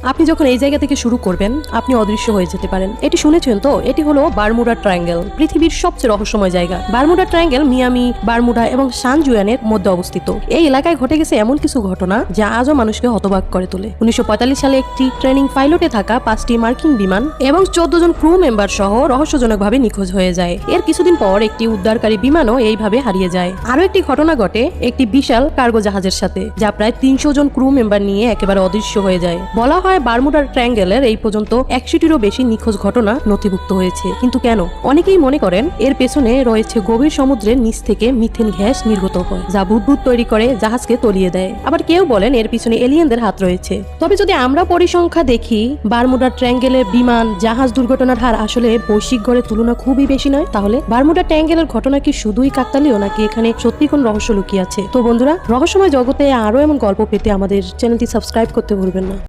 আপনি যখন এই জায়গা থেকে শুরু করবেন আপনি অদৃশ্য হয়ে যেতে পারেন। এটি শুনেছেন তো? এটি হলো বারমুডা ট্রায়াঙ্গেল, পৃথিবীর সবচেয়ে রহস্যময় জায়গা। বারমুডা ট্রায়াঙ্গেল মিয়ামি, বারমুডা এবং সান জুয়ানের মধ্যে অবস্থিত। এই এলাকায় ঘটে গেছে এমন কিছু ঘটনা যা আজও মানুষকে হতবাক করে তোলে। 1945 সালে একটি ট্রেনিং পাইলটে থাকা 5টি মার্কিন বিমান এবং 14 জন ক্রু মেম্বার সহ রহস্যজনকভাবে নিখোঁজ হয়ে যায়। এর কিছুদিন পর একটি উদ্ধারকারী বিমানও এইভাবে হারিয়ে যায়। আরো একটি ঘটনা ঘটে একটি বিশাল কার্গো জাহাজের সাথে, যা প্রায় 300 জন ক্রু মেম্বার নিয়ে একেবারে অদৃশ্য হয়ে যায়। বলা হয় বারমুডা ট্রায়াঙ্গেলের এই পর্যন্ত 100টিরও বেশি নিখোঁজ ঘটনা নথিভুক্ত হয়েছে। কিন্তু কেন? অনেকেই মনে করেন এর পেছনে রয়েছে গভীর সমুদ্রের নিচ থেকে মিথেন গ্যাস নির্গত হয়, যা বুদবুদ তৈরি করে জাহাজকে তলিয়ে দেয়। আবার কেউ বলেন এর পিছনে এলিয়েনদের হাত রয়েছে। তবে যদি আমরা পরিসংখ্যা দেখি, বারমুডা ট্রায়াঙ্গেলের বিমান জাহাজ দুর্ঘটনার হার আসলে বৈশ্বিক গড়ের তুলনা খুবই বেশি নয়। তাহলে বারমুডা ট্রায়াঙ্গেলের ঘটনা কি শুধুই কাকতালীয়, নাকি এখানে সত্যি কোন রহস্য লুকিয়ে আছে? তো বন্ধুরা, রহস্যময় জগতে আরো এমন গল্প পেতে আমাদের চ্যানেলটি সাবস্ক্রাইব করতে ভুলবেন না।